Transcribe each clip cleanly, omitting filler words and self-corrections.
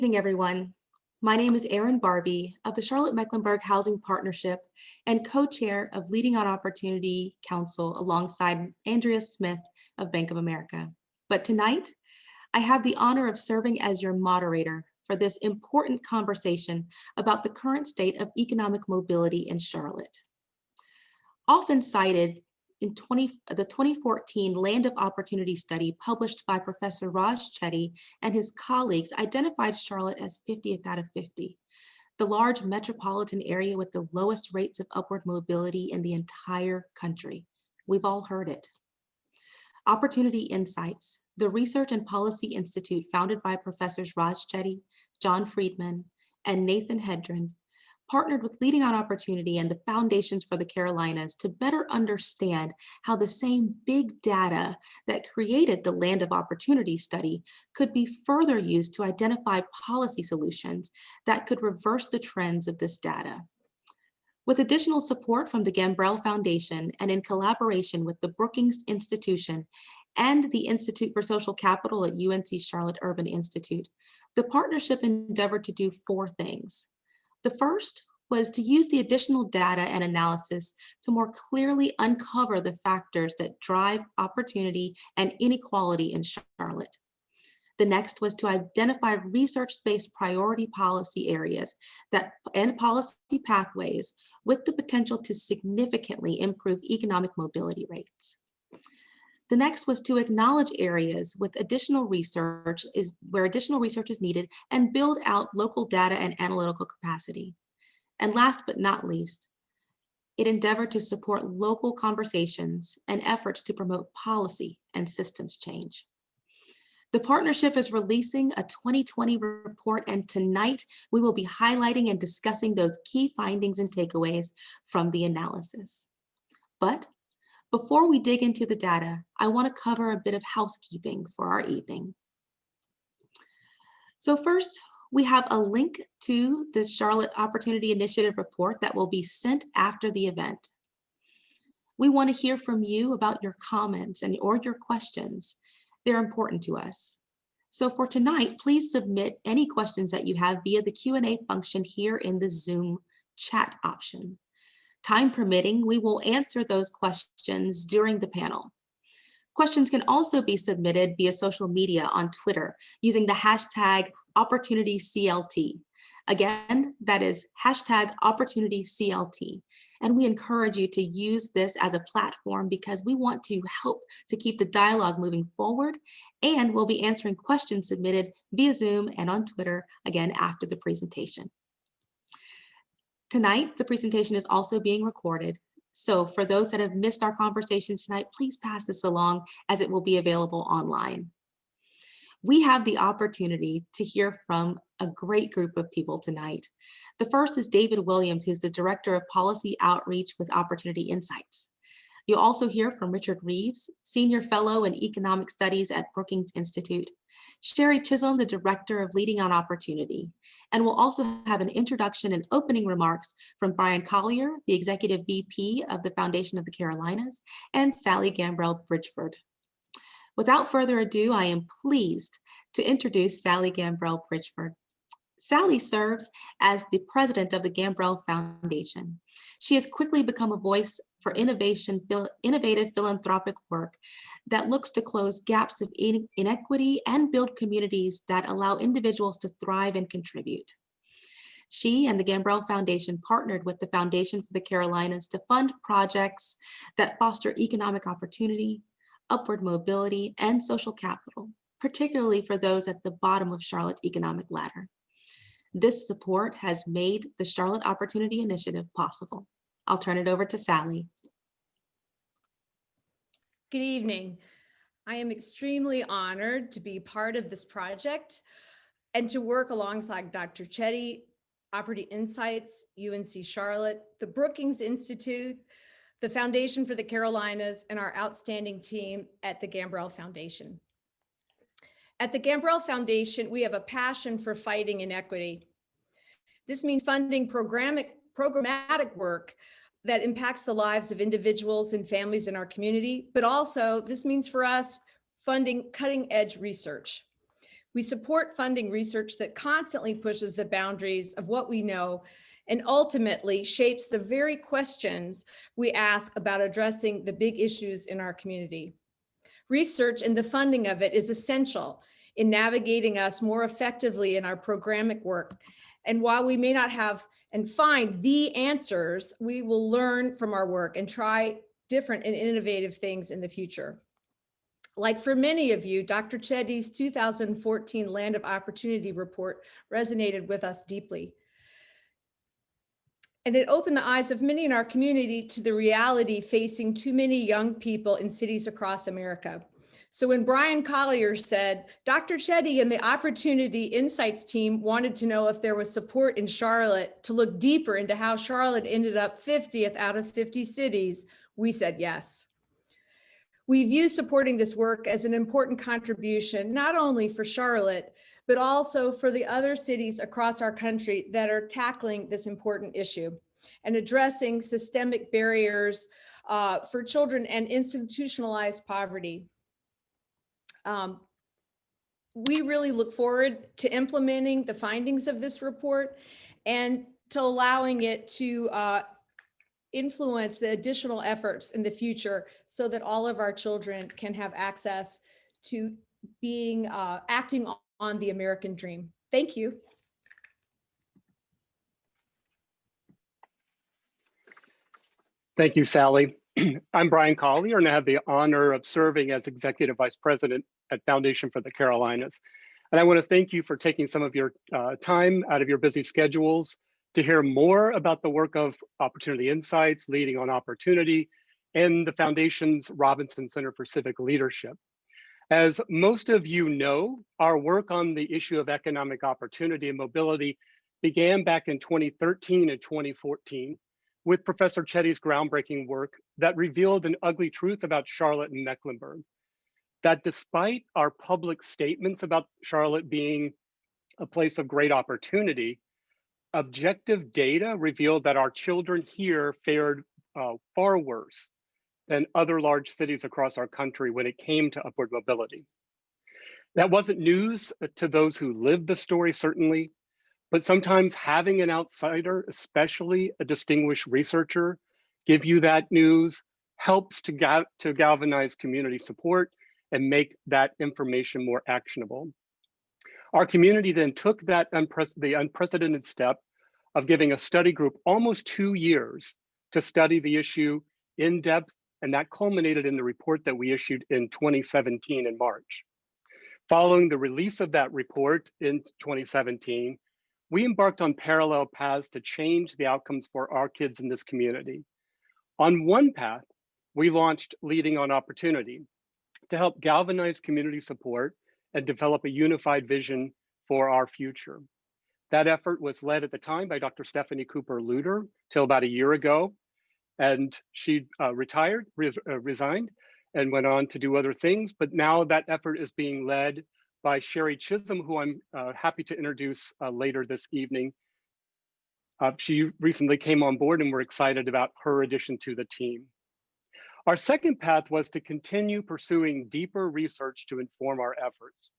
evening, everyone. My name is Erin Barbee of the Charlotte-Mecklenburg Housing Partnership and co-chair of Leading on Opportunity Council alongside Andrea Smith of Bank of America. But tonight, I have the honor of serving as your moderator for this important conversation about the current state of economic mobility in Charlotte. Often cited in the 2014 Land of Opportunity study published by Professor Raj Chetty and his colleagues identified Charlotte as 50th out of 50, the large metropolitan area with the lowest rates of upward mobility in the entire country. We've all heard it. Opportunity Insights, the Research and Policy Institute founded by Professors Raj Chetty, John Friedman, and Nathan Hedren, partnered with Leading on Opportunity and the Foundations for the Carolinas to better understand how the same big data that created the Land of Opportunity study could be further used to identify policy solutions that could reverse the trends of this data. With additional support from the Gambrell Foundation and in collaboration with the Brookings Institution and the Institute for Social Capital at UNC Charlotte Urban Institute, the partnership endeavored to do four things. The first was to use the additional data and analysis to more clearly uncover the factors that drive opportunity and inequality in Charlotte. The next was to identify research-based priority policy areas and policy pathways with the potential to significantly improve economic mobility rates. The next was to acknowledge areas with additional research where additional research is needed and build out local data and analytical capacity. And last but not least, it endeavored to support local conversations and efforts to promote policy and systems change. The partnership is releasing a 2020 report, and tonight we will be highlighting and discussing those key findings and takeaways from the analysis. But before we dig into the data, I want to cover a bit of housekeeping for our evening. So first, we have a link to the Charlotte Opportunity Initiative report that will be sent after the event. We want to hear from you about your comments or your questions. They're important to us. So for tonight, please submit any questions that you have via the Q&A function here in the Zoom chat option. Time permitting, we will answer those questions during the panel. Questions can also be submitted via social media on Twitter using the hashtag OpportunityCLT. Again, that is hashtag OpportunityCLT. And we encourage you to use this as a platform because we want to help to keep the dialogue moving forward, and we'll be answering questions submitted via Zoom and on Twitter again after the presentation. Tonight, the presentation is also being recorded. So for those that have missed our conversations tonight, please pass this along as it will be available online. We have the opportunity to hear from a great group of people tonight. The first is David Williams, who's the Director of Policy Outreach with Opportunity Insights. You'll also hear from Richard Reeves, Senior Fellow in Economic Studies at Brookings Institute, Sherri, Chisholm, the Director of Leading on Opportunity, and we'll also have an introduction and opening remarks from Brian Collier, the Executive VP of the Foundation of the Carolinas, and Sally Gambrell Bridgford. Without further ado, I am pleased to introduce Sally Gambrell Bridgford. Sally serves as the president of the Gambrell Foundation. She has quickly become a voice for innovative philanthropic work that looks to close gaps of inequity and build communities that allow individuals to thrive and contribute. She and the Gambrell Foundation partnered with the Foundation for the Carolinas to fund projects that foster economic opportunity, upward mobility, and social capital, particularly for those at the bottom of Charlotte's economic ladder. This support has made the Charlotte Opportunity Initiative possible. I'll turn it over to Sally. Good evening. I am extremely honored to be part of this project and to work alongside Dr. Chetty, Opportunity Insights, UNC Charlotte, the Brookings Institute, the Foundation for the Carolinas, and our outstanding team at the Gambrell Foundation. At the Gambrell Foundation, we have a passion for fighting inequity. This means funding programmatic work that impacts the lives of individuals and families in our community, but also this means for us funding cutting edge research. We support funding research that constantly pushes the boundaries of what we know and ultimately shapes the very questions we ask about addressing the big issues in our community. Research and the funding of it is essential in navigating us more effectively in our programmatic work. And while we may not have and find the answers, we will learn from our work and try different and innovative things in the future. Like for many of you, Dr. Chetty's 2014 Land of Opportunity report resonated with us deeply. And it opened the eyes of many in our community to the reality facing too many young people in cities across America. So when Brian Collier said, Dr. Chetty and the Opportunity Insights team wanted to know if there was support in Charlotte to look deeper into how Charlotte ended up 50th out of 50 cities, we said yes. We view supporting this work as an important contribution, not only for Charlotte, but also for the other cities across our country that are tackling this important issue and addressing systemic barriers for children and institutionalized poverty. We really look forward to implementing the findings of this report and to allowing it to influence the additional efforts in the future so that all of our children can have access to being acting on the American dream. Thank you. Thank you, Sally. I'm Brian Collier, and I have the honor of serving as Executive Vice President at Foundation for the Carolinas. And I want to thank you for taking some of your time out of your busy schedules to hear more about the work of Opportunity Insights, Leading on Opportunity, and the Foundation's Robinson Center for Civic Leadership. As most of you know, our work on the issue of economic opportunity and mobility began back in 2013 and 2014 with Professor Chetty's groundbreaking work that revealed an ugly truth about Charlotte and Mecklenburg. That despite our public statements about Charlotte being a place of great opportunity, objective data revealed that our children here fared far worse than other large cities across our country when it came to upward mobility. That wasn't news to those who lived the story, certainly, but sometimes having an outsider, especially a distinguished researcher, give you that news helps to galvanize community support and make that information more actionable. Our community then took that the unprecedented step of giving a study group almost 2 years to study the issue in depth, and that culminated in the report that we issued in 2017 in March. Following the release of that report in 2017, we embarked on parallel paths to change the outcomes for our kids in this community. On one path, we launched Leading on Opportunity to help galvanize community support and develop a unified vision for our future. That effort was led at the time by Dr. Stephanie Cooper-Lueder till about a year ago, and she resigned, and went on to do other things. But now that effort is being led by Sherri, who I'm happy to introduce later this evening. She recently came on board, and we're excited about her addition to the team. Our second path was to continue pursuing deeper research to inform our efforts.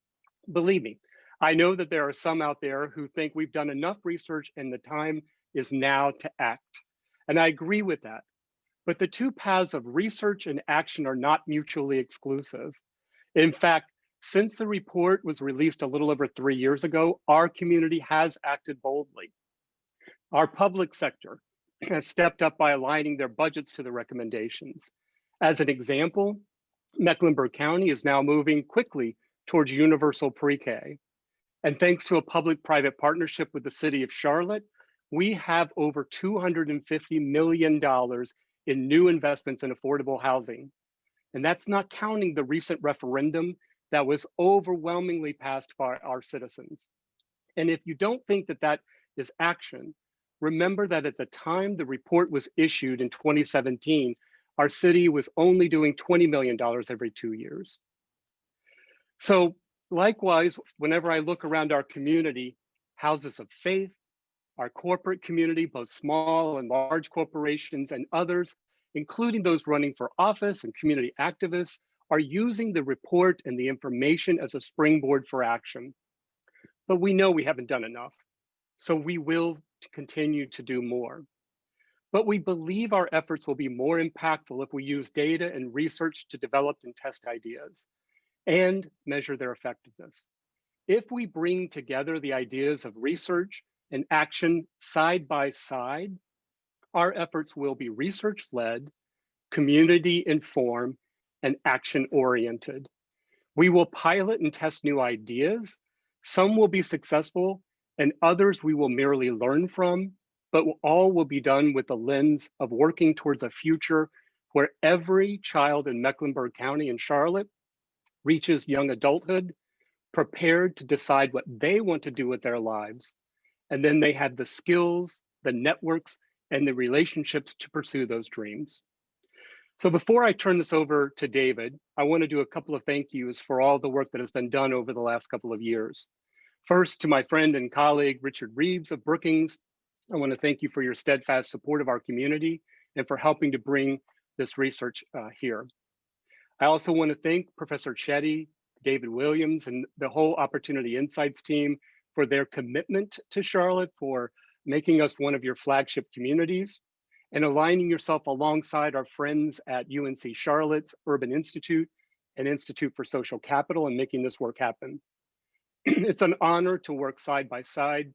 Believe me, I know that there are some out there who think we've done enough research and the time is now to act. And I agree with that. But the two paths of research and action are not mutually exclusive. In fact, since the report was released a little over 3 years ago, our community has acted boldly. Our public sector has stepped up by aligning their budgets to the recommendations. As an example, Mecklenburg County is now moving quickly towards universal pre-K. And thanks to a public-private partnership with the city of Charlotte, we have over $250 million in new investments in affordable housing. And that's not counting the recent referendum that was overwhelmingly passed by our citizens. And if you don't think that that is action, remember that at the time the report was issued in 2017, our city was only doing $20 million every 2 years. So likewise, whenever I look around our community, houses of faith, our corporate community, both small and large corporations and others, including those running for office and community activists, are using the report and the information as a springboard for action. but we know we haven't done enough. So we will continue to do more. But we believe our efforts will be more impactful if we use data and research to develop and test ideas and measure their effectiveness. If we bring together the ideas of research and action side by side, our efforts will be research-led, community-informed, and action-oriented. We will pilot and test new ideas. Some will be successful and others we will merely learn from, but all will be done with the lens of working towards a future where every child in Mecklenburg County and Charlotte reaches young adulthood, prepared to decide what they want to do with their lives. And then they have the skills, the networks, and the relationships to pursue those dreams. So before I turn this over to David, I want to do a couple of thank yous for all the work that has been done over the last couple of years. First, to my friend and colleague, Richard Reeves of Brookings, I want to thank you for your steadfast support of our community and for helping to bring this research here. I also want to thank Professor Sherri, David Williams, and the whole Opportunity Insights team for their commitment to Charlotte, for making us one of your flagship communities, and aligning yourself alongside our friends at UNC Charlotte's Urban Institute and Institute for Social Capital and making this work happen. It's an honor to work side by side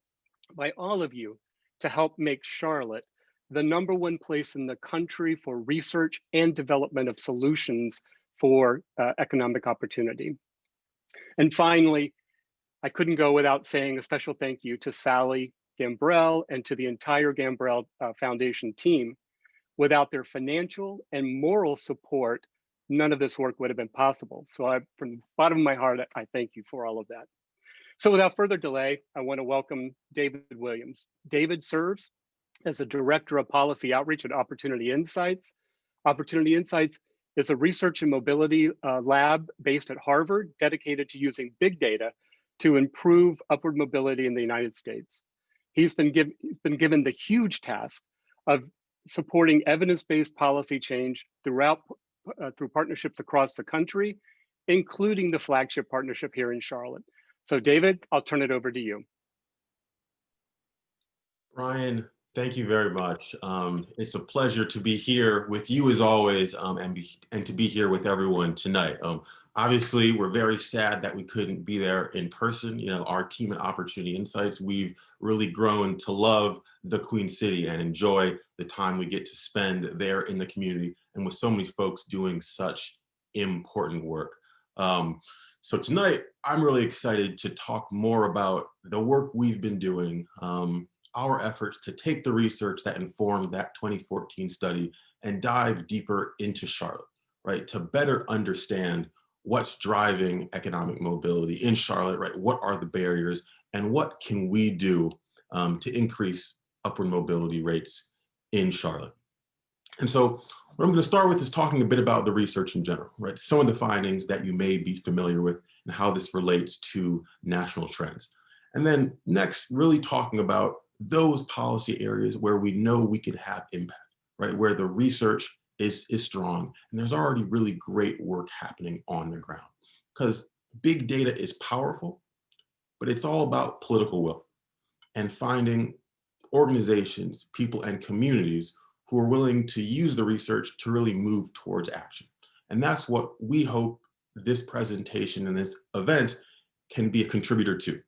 by all of you to help make Charlotte the #1 place in the country for research and development of solutions for economic opportunity. And finally, I couldn't go without saying a special thank you to Sally Gambrell and to the entire Gambrell Foundation team. Without their financial and moral support, none of this work would have been possible. So from the bottom of my heart, I thank you for all of that. So without further delay, I want to welcome David Williams. David serves as the Director of Policy Outreach at Opportunity Insights. Opportunity Insights is a research and mobility lab based at Harvard, dedicated to using big data to improve upward mobility in the United States. He's been given the huge task of supporting evidence-based policy change through partnerships across the country, including the flagship partnership here in Charlotte. So David, I'll turn it over to you. Brian, thank you very much. It's a pleasure to be here with you as always, and to be here with everyone tonight. Obviously, we're very sad that we couldn't be there in person. You know, our team at Opportunity Insights, we've really grown to love the Queen City and enjoy the time we get to spend there in the community and with so many folks doing such important work. So tonight, I'm really excited to talk more about the work we've been doing, our efforts to take the research that informed that 2014 study and dive deeper into Charlotte, right? To better understand what's driving economic mobility in Charlotte, right? What are the barriers and what can we do to increase upward mobility rates in Charlotte? And so what I'm going to start with is talking a bit about the research in general, right? Some of the findings that you may be familiar with and how this relates to national trends. And then next, really talking about those policy areas where we know we could have impact, right? Where the research is strong and there's already really great work happening on the ground. Because big data is powerful, but it's all about political will and finding organizations, people, and communities who are willing to use the research to really move towards action. And that's what we hope this presentation and this event can be a contributor to,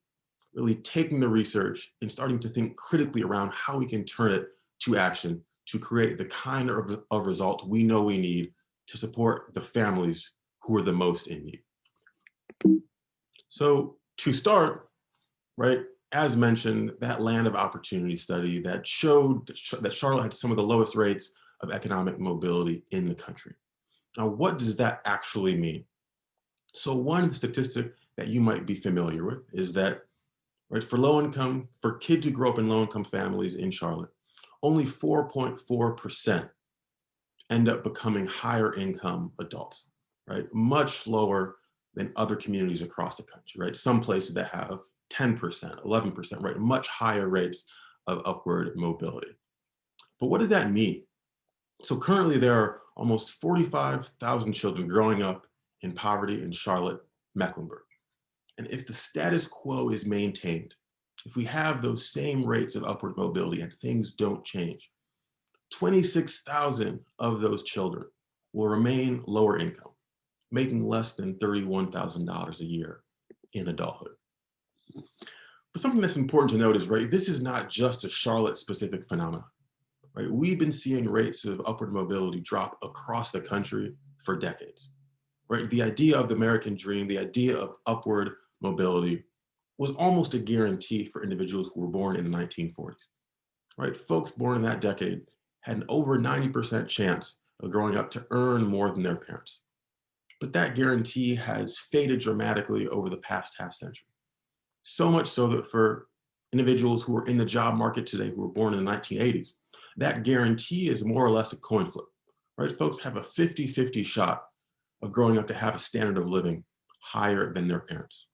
really taking the research and starting to think critically around how we can turn it to action to create the kind of results we know we need to support the families who are the most in need. So to start, right, as mentioned, that land of opportunity study that showed that Charlotte had some of the lowest rates of economic mobility in the country. Now, what does that actually mean? So one statistic that you might be familiar with is that, right, for kids who grow up in low-income families in Charlotte, only 4.4% end up becoming higher income adults, right? Much lower than other communities across the country, right? Some places that have 10%, 11%, right? Much higher rates of upward mobility. But what does that mean? So currently there are almost 45,000 children growing up in poverty in Charlotte, Mecklenburg. And if the status quo is maintained, if we have those same rates of upward mobility and things don't change, 26,000 of those children will remain lower income, making less than $31,000 a year in adulthood. But something that's important to note is, right, this is not just a Charlotte specific phenomenon, right? We've been seeing rates of upward mobility drop across the country for decades, right? The idea of the American dream, the idea of upward mobility was almost a guarantee for individuals who were born in the 1940s, right? Folks born in that decade had an over 90% chance of growing up to earn more than their parents. But that guarantee has faded dramatically over the past half century. So much so that for individuals who are in the job market today who were born in the 1980s, that guarantee is more or less a coin flip, right? Folks have a 50-50 shot of growing up to have a standard of living higher than their parents.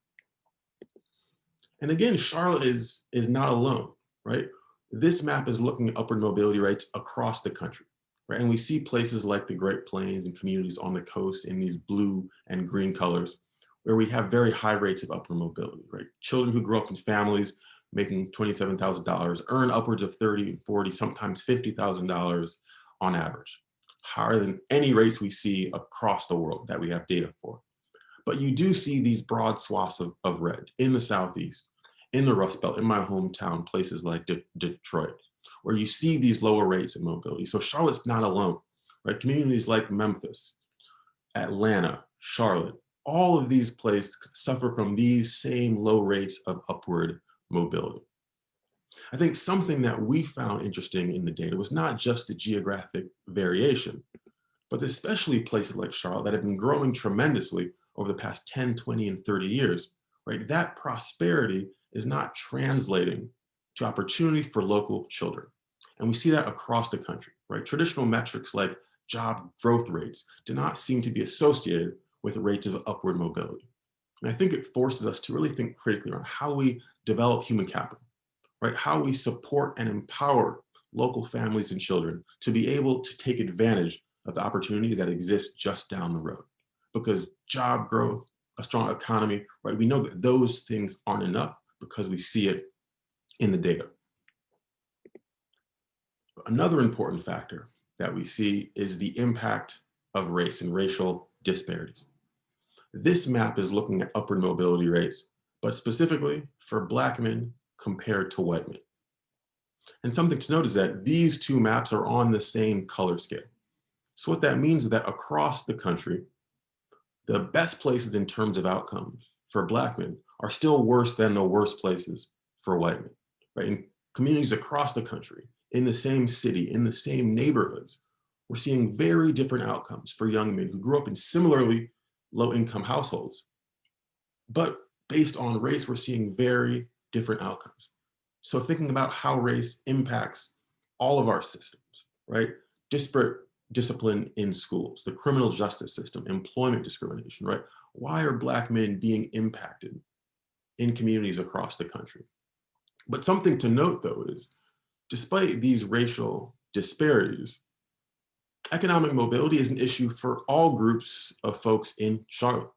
And again, Charlotte is not alone, right? This map is looking at upward mobility rates across the country, right? And we see places like the Great Plains and communities on the coast in these blue and green colors, where we have very high rates of upward mobility, right? Children who grow up in families making $27,000 earn upwards of $30, $40, sometimes $50,000 on average, higher than any rates we see across the world that we have data for. But you do see these broad swaths of red in the Southeast, in the Rust Belt, in my hometown, places like Detroit, where you see these lower rates of mobility. So Charlotte's not alone, right? Communities like Memphis, Atlanta, Charlotte, all of these places suffer from these same low rates of upward mobility. I think something that we found interesting in the data was not just the geographic variation, but especially places like Charlotte that have been growing tremendously over the past 10, 20, and 30 years, right? That prosperity is not translating to opportunity for local children. And we see that across the country, right? Traditional metrics like job growth rates do not seem to be associated with rates of upward mobility. And I think it forces us to really think critically around how we develop human capital, right? How we support and empower local families and children to be able to take advantage of the opportunities that exist just down the road. Because job growth, a strong economy, right? We know that those things aren't enough because we see it in the data. Another important factor that we see is the impact of race and racial disparities. This map is looking at upward mobility rates, but specifically for Black men compared to white men. And something to note is that these two maps are on the same color scale. So what that means is that across the country, the best places in terms of outcomes for Black men are still worse than the worst places for white men, right? In communities across the country, in the same city, in the same neighborhoods, we're seeing very different outcomes for young men who grew up in similarly low-income households. But based on race, we're seeing very different outcomes. So thinking about how race impacts all of our systems, right? Disparate discipline in schools, the criminal justice system, employment discrimination, right? Why are Black men being impacted in communities across the country? But something to note, though, is despite these racial disparities, economic mobility is an issue for all groups of folks in Charlotte.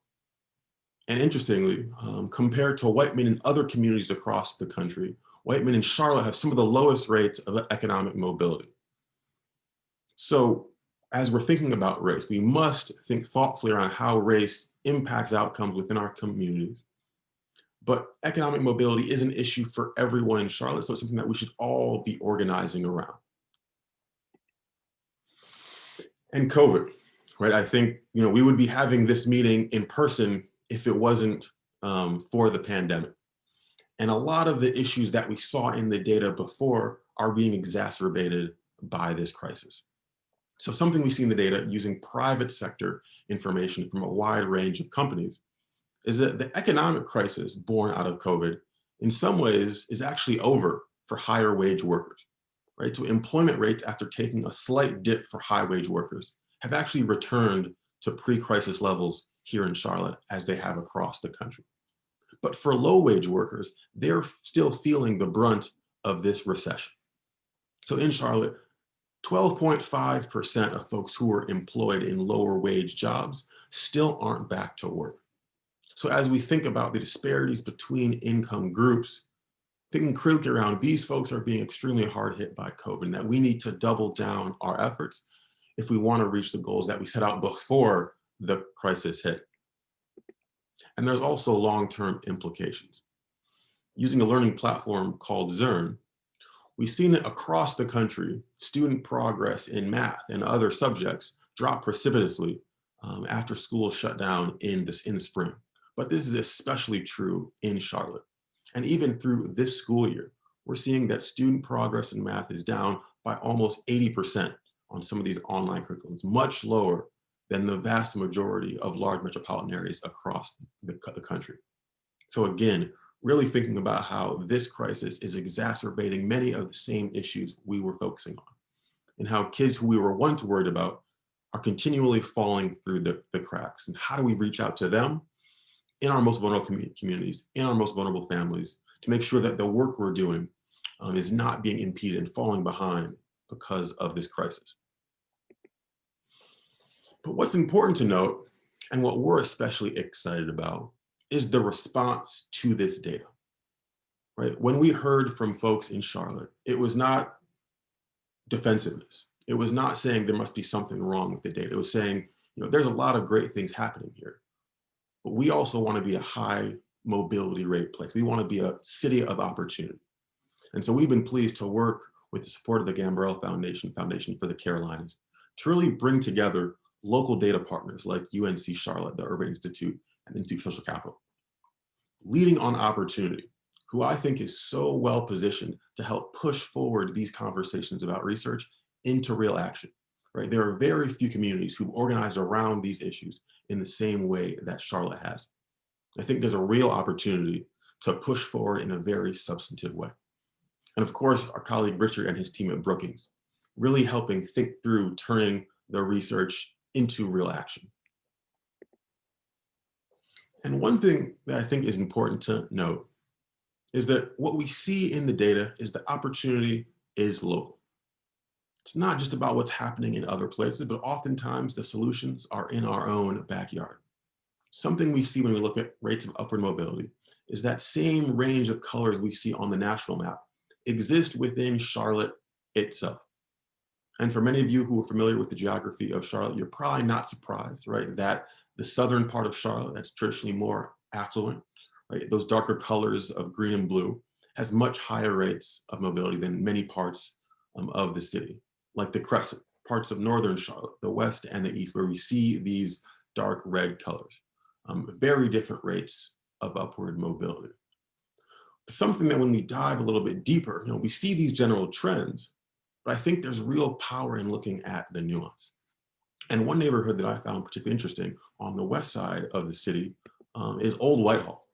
And interestingly, compared to white men in other communities across the country, white men in Charlotte have some of the lowest rates of economic mobility. So as we're thinking about race, we must think thoughtfully around how race impacts outcomes within our communities. But economic mobility is an issue for everyone in Charlotte, so it's something that we should all be organizing around. And COVID, right? I think we would be having this meeting in person if it wasn't for the pandemic. And a lot of the issues that we saw in the data before are being exacerbated by this crisis. So something we see in the data using private sector information from a wide range of companies is that the economic crisis born out of COVID in some ways is actually over for higher wage workers, right? So employment rates after taking a slight dip for high wage workers have actually returned to pre-crisis levels here in Charlotte as they have across the country. But for low wage workers, they're still feeling the brunt of this recession. So in Charlotte, 12.5% of folks who are employed in lower wage jobs still aren't back to work. So as we think about the disparities between income groups, thinking critically around these folks are being extremely hard hit by COVID, and that we need to double down our efforts if we want to reach the goals that we set out before the crisis hit. And there's also long-term implications. Using a learning platform called Zern, we've seen that across the country, student progress in math and other subjects dropped precipitously after school shut down in the spring. But this is especially true in Charlotte. And even through this school year, we're seeing that student progress in math is down by almost 80% on some of these online curriculums, much lower than the vast majority of large metropolitan areas across the country. So again, really thinking about how this crisis is exacerbating many of the same issues we were focusing on, and how kids who we were once worried about are continually falling through the cracks. And how do we reach out to them in our most vulnerable communities, in our most vulnerable families, to make sure that the work we're doing is not being impeded and falling behind because of this crisis. But what's important to note, and what we're especially excited about, is the response to this data, right? When we heard from folks in Charlotte, it was not defensiveness. It was not saying there must be something wrong with the data. It was saying, there's a lot of great things happening here, but we also want to be a high mobility rate place. We want to be a city of opportunity. And so we've been pleased to work with the support of the Gambrell Foundation, Foundation for the Carolinas, to really bring together local data partners like UNC Charlotte, the Urban Institute, and the Institute of Social Capital. Leading on Opportunity, who I think is so well positioned to help push forward these conversations about research into real action, right? There are very few communities who've organized around these issues in the same way that Charlotte has. I think there's a real opportunity to push forward in a very substantive way. And of course, our colleague Richard and his team at Brookings, really helping think through turning the research into real action. And one thing that I think is important to note is that what we see in the data is that opportunity is local. It's not just about what's happening in other places, but oftentimes the solutions are in our own backyard. Something we see when we look at rates of upward mobility is that same range of colors we see on the national map exist within Charlotte itself. And for many of you who are familiar with the geography of Charlotte, you're probably not surprised, right, that the southern part of Charlotte, that's traditionally more affluent, right, those darker colors of green and blue, has much higher rates of mobility than many parts of the city, like the crescent, parts of northern Charlotte, the west and the east, where we see these dark red colors, very different rates of upward mobility. But something that when we dive a little bit deeper, we see these general trends, but I think there's real power in looking at the nuance. And one neighborhood that I found particularly interesting on the west side of the city is Old Whitehall,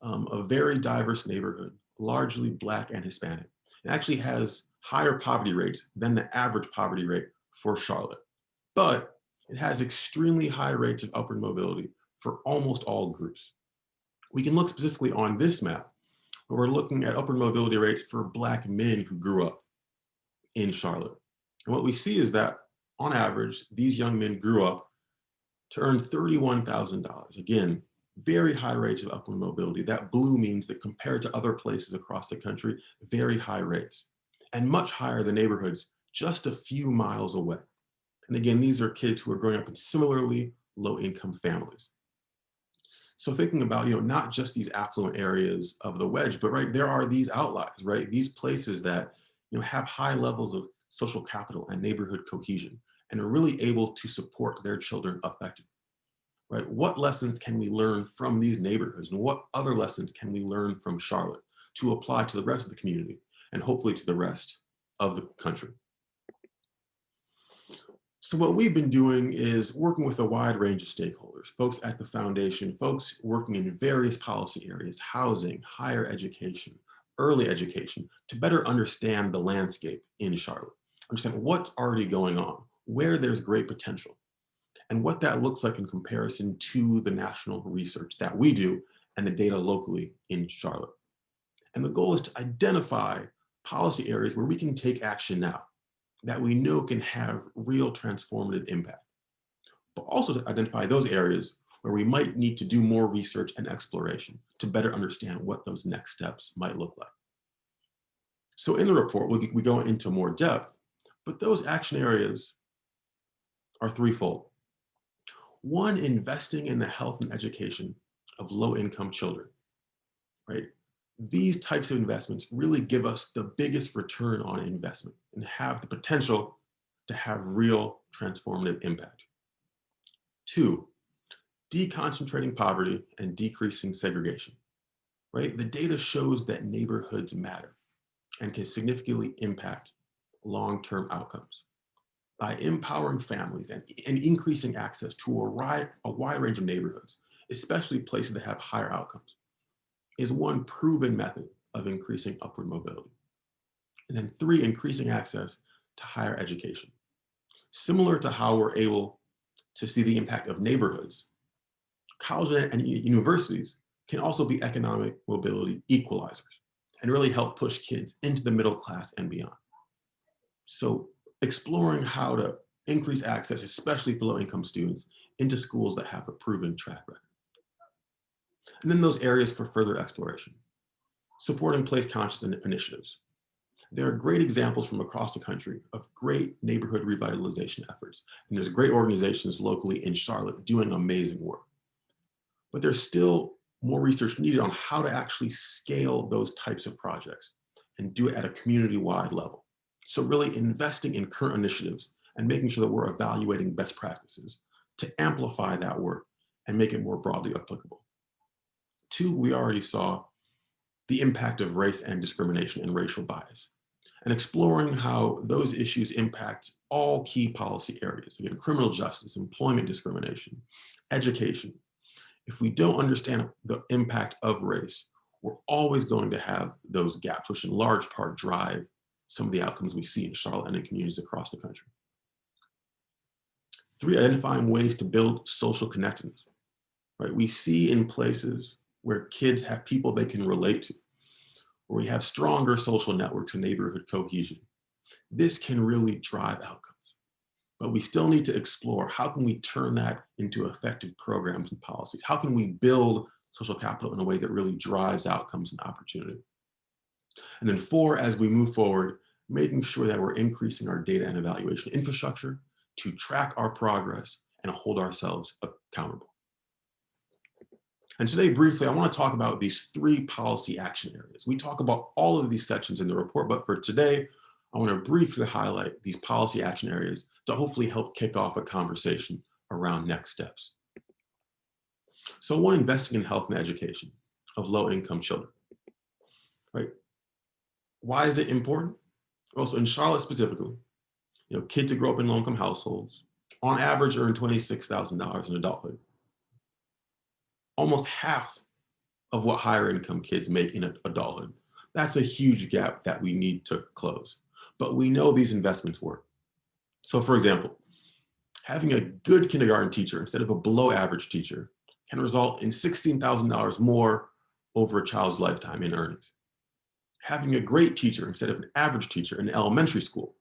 a very diverse neighborhood, largely Black and Hispanic. It actually has higher poverty rates than the average poverty rate for Charlotte, but it has extremely high rates of upward mobility for almost all groups. We can look specifically on this map, where we're looking at upward mobility rates for Black men who grew up in Charlotte. And what we see is that on average, these young men grew up to earn $31,000. Again, very high rates of upward mobility. That blue means that compared to other places across the country, very high rates, and much higher than neighborhoods just a few miles away. And again, these are kids who are growing up in similarly low-income families. So thinking about, not just these affluent areas of the wedge, but right, there are these outliers, right? These places that have high levels of social capital and neighborhood cohesion and are really able to support their children effectively, right? What lessons can we learn from these neighborhoods, and what other lessons can we learn from Charlotte to apply to the rest of the community and hopefully to the rest of the country? So what we've been doing is working with a wide range of stakeholders, folks at the foundation, folks working in various policy areas, housing, higher education, early education, to better understand the landscape in Charlotte, understand what's already going on, where there's great potential, and what that looks like in comparison to the national research that we do and the data locally in Charlotte. And the goal is to identify policy areas where we can take action now that we know can have real transformative impact, but also to identify those areas where we might need to do more research and exploration to better understand what those next steps might look like. So in the report, we go into more depth, but those action areas are threefold. One, investing in the health and education of low-income children, right? These types of investments really give us the biggest return on investment and have the potential to have real transformative impact. Two, deconcentrating poverty and decreasing segregation, right? The data shows that neighborhoods matter and can significantly impact long-term outcomes. By empowering families and increasing access to a wide range of neighborhoods, especially places that have higher outcomes, is one proven method of increasing upward mobility. And then three, increasing access to higher education. Similar to how we're able to see the impact of neighborhoods, colleges and universities can also be economic mobility equalizers and really help push kids into the middle class and beyond. So exploring how to increase access, especially for low-income students, into schools that have a proven track record. And then those areas for further exploration. Supporting place-conscious initiatives. There are great examples from across the country of great neighborhood revitalization efforts. And there's great organizations locally in Charlotte doing amazing work. But there's still more research needed on how to actually scale those types of projects and do it at a community-wide level. So really investing in current initiatives and making sure that we're evaluating best practices to amplify that work and make it more broadly applicable. Two, we already saw the impact of race and discrimination and racial bias, and exploring how those issues impact all key policy areas, again, criminal justice, employment discrimination, education. If we don't understand the impact of race, we're always going to have those gaps, which in large part drive some of the outcomes we see in Charlotte and in communities across the country. Three, identifying ways to build social connectedness, right? We see in places where kids have people they can relate to, where we have stronger social networks and neighborhood cohesion. This can really drive outcomes. But we still need to explore how can we turn that into effective programs and policies? How can we build social capital in a way that really drives outcomes and opportunity? And then four, as we move forward, making sure that we're increasing our data and evaluation infrastructure to track our progress and hold ourselves accountable. And today, briefly, I want to talk about these three policy action areas. We talk about all of these sections in the report, but for today, I want to briefly highlight these policy action areas to hopefully help kick off a conversation around next steps. So one, investing in health and education of low-income children, right? Why is it important? Well, so in Charlotte specifically, kids that grow up in low-income households, on average, earn $26,000 in adulthood. Almost half of what higher income kids make in adulthood. That's a huge gap that we need to close. But we know these investments work. So for example, having a good kindergarten teacher instead of a below average teacher can result in $16,000 more over a child's lifetime in earnings. Having a great teacher instead of an average teacher in elementary school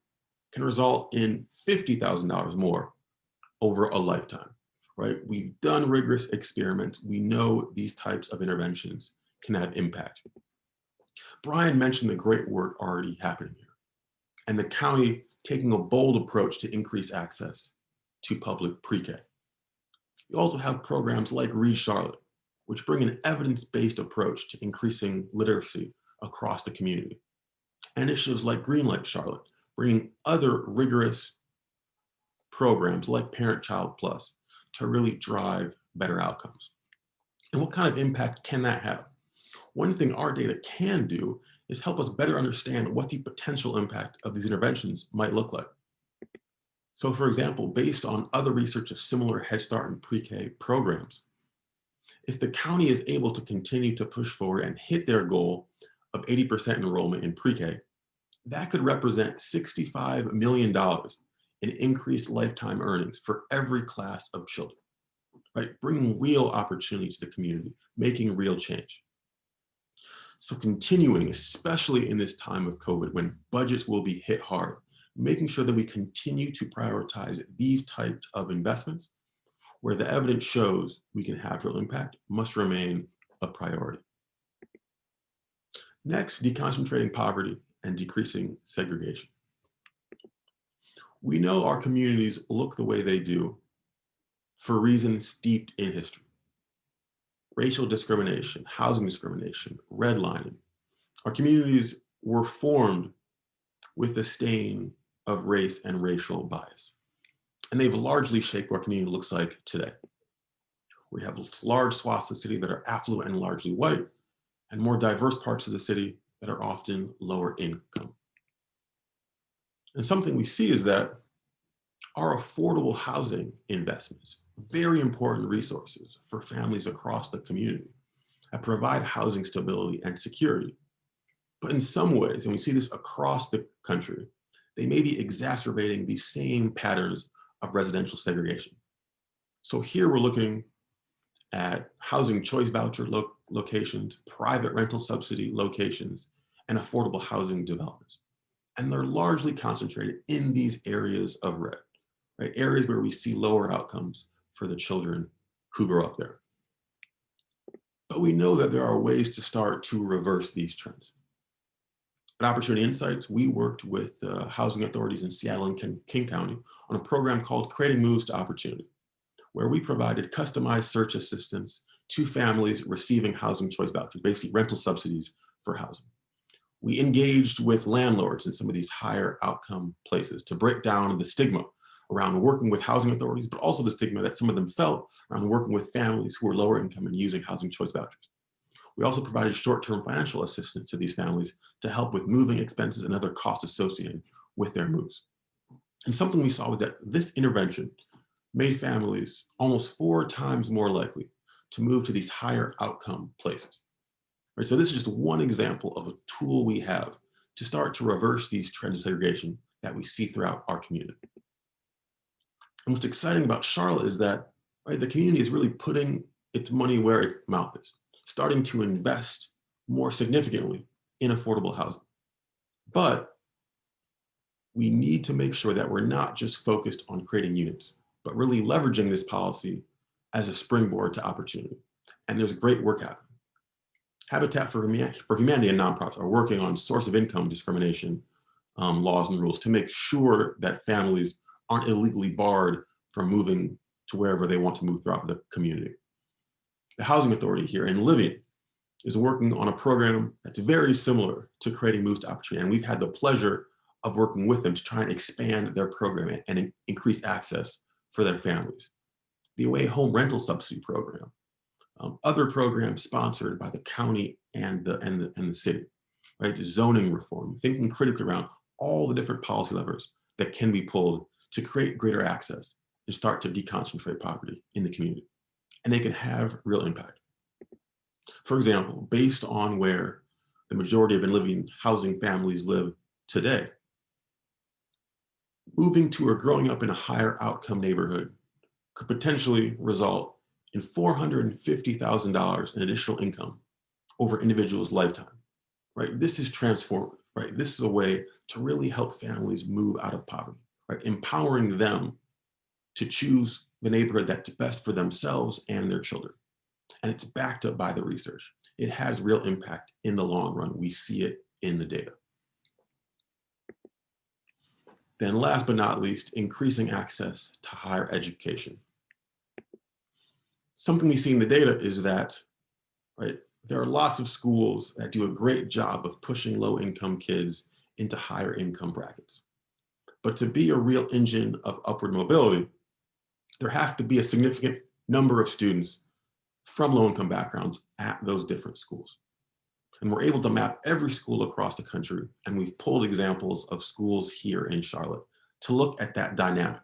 can result in $50,000 more over a lifetime, right? We've done rigorous experiments. We know these types of interventions can have impact. Brian mentioned the great work already happening here and the county taking a bold approach to increase access to public pre-K. You also have programs like Read Charlotte, which bring an evidence-based approach to increasing literacy across the community. And initiatives like Greenlight Charlotte, bringing other rigorous programs like Parent Child Plus to really drive better outcomes. And what kind of impact can that have? One thing our data can do is help us better understand what the potential impact of these interventions might look like. So for example, based on other research of similar Head Start and pre-K programs, if the county is able to continue to push forward and hit their goal of 80% enrollment in pre-K, that could represent $65 million in increased lifetime earnings for every class of children, right? Bringing real opportunity to the community, making real change. So continuing, especially in this time of COVID, when budgets will be hit hard, making sure that we continue to prioritize these types of investments where the evidence shows we can have real impact, must remain a priority. Next, deconcentrating poverty and decreasing segregation. We know our communities look the way they do for reasons steeped in history. Racial discrimination, housing discrimination, redlining. Our communities were formed with the stain of race and racial bias. And they've largely shaped what our community looks like today. We have large swaths of the city that are affluent and largely white, and more diverse parts of the city that are often lower income. And something we see is that our affordable housing investments, very important resources for families across the community, that provide housing stability and security. But in some ways, and we see this across the country, they may be exacerbating these same patterns of residential segregation. So here we're looking at housing choice voucher locations, private rental subsidy locations, and affordable housing developments. And they're largely concentrated in these areas of red, right? Areas where we see lower outcomes for the children who grow up there. But we know that there are ways to start to reverse these trends. At Opportunity Insights, we worked with housing authorities in Seattle and King County on a program called Creating Moves to Opportunity, where we provided customized search assistance to families receiving housing choice vouchers, basically rental subsidies for housing. We engaged with landlords in some of these higher outcome places to break down the stigma around working with housing authorities, but also the stigma that some of them felt around working with families who are lower income and using housing choice vouchers. We also provided short-term financial assistance to these families to help with moving expenses and other costs associated with their moves. And something we saw was that this intervention made families almost 4 times more likely to move to these higher outcome places. Right, so this is just one example of a tool we have to start to reverse these trends of segregation that we see throughout our community. And what's exciting about Charlotte is that, right, the community is really putting its money where its mouth is, starting to invest more significantly in affordable housing. But we need to make sure that we're not just focused on creating units, but really leveraging this policy as a springboard to opportunity. And there's great work happening. Habitat for Humanity and nonprofits are working on source of income discrimination laws and rules to make sure that families aren't illegally barred from moving to wherever they want to move throughout the community. The Housing Authority here in Living is working on a program that's very similar to Creating Moves to Opportunity, and we've had the pleasure of working with them to try and expand their program and increase access for their families. The Away Home Rental Subsidy Program, other programs sponsored by the county and the city, right? Zoning reform, thinking critically around all the different policy levers that can be pulled to create greater access and start to deconcentrate poverty in the community. And they can have real impact. For example, based on where the majority of in-living housing families live today, moving to or growing up in a higher outcome neighborhood could potentially result in $450,000 in additional income over an individual's lifetime, right? This is transformative, right? This is a way to really help families move out of poverty, right? Empowering them to choose the neighborhood that's best for themselves and their children. And it's backed up by the research. It has real impact in the long run. We see it in the data. Then last but not least, increasing access to higher education. Something we see in the data is that, right, there are lots of schools that do a great job of pushing low-income kids into higher income brackets. But to be a real engine of upward mobility, there have to be a significant number of students from low-income backgrounds at those different schools. And we're able to map every school across the country, and we've pulled examples of schools here in Charlotte to look at that dynamic,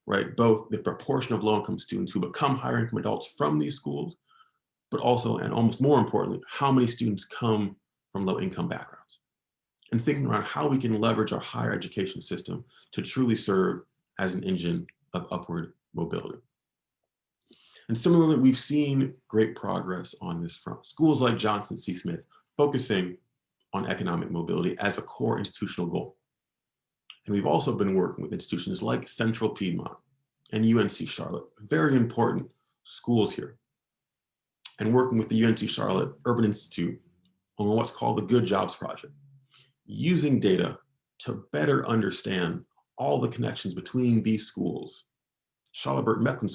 right? Both the proportion of low-income students who become higher income adults from these schools, but also, and almost more importantly, how many students come from low-income backgrounds. And thinking around how we can leverage our higher education system to truly serve as an engine of upward mobility. And similarly, we've seen great progress on this front. Schools like Johnson C. Smith focusing on economic mobility as a core institutional goal. And we've also been working with institutions like Central Piedmont and UNC Charlotte, very important schools here, and working with the UNC Charlotte Urban Institute on what's called the Good Jobs Project, using data to better understand all the connections between these schools, Charlotte-Mecklenburg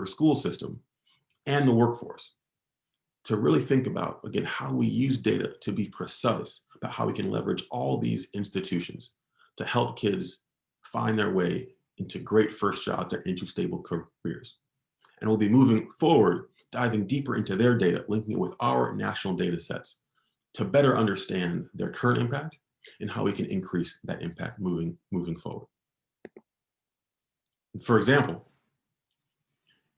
school system, and the workforce, to really think about, again, how we use data to be precise about how we can leverage all these institutions to help kids find their way into great first jobs and into stable careers. And we'll be moving forward, diving deeper into their data, linking it with our national data sets to better understand their current impact and how we can increase that impact moving forward. For example,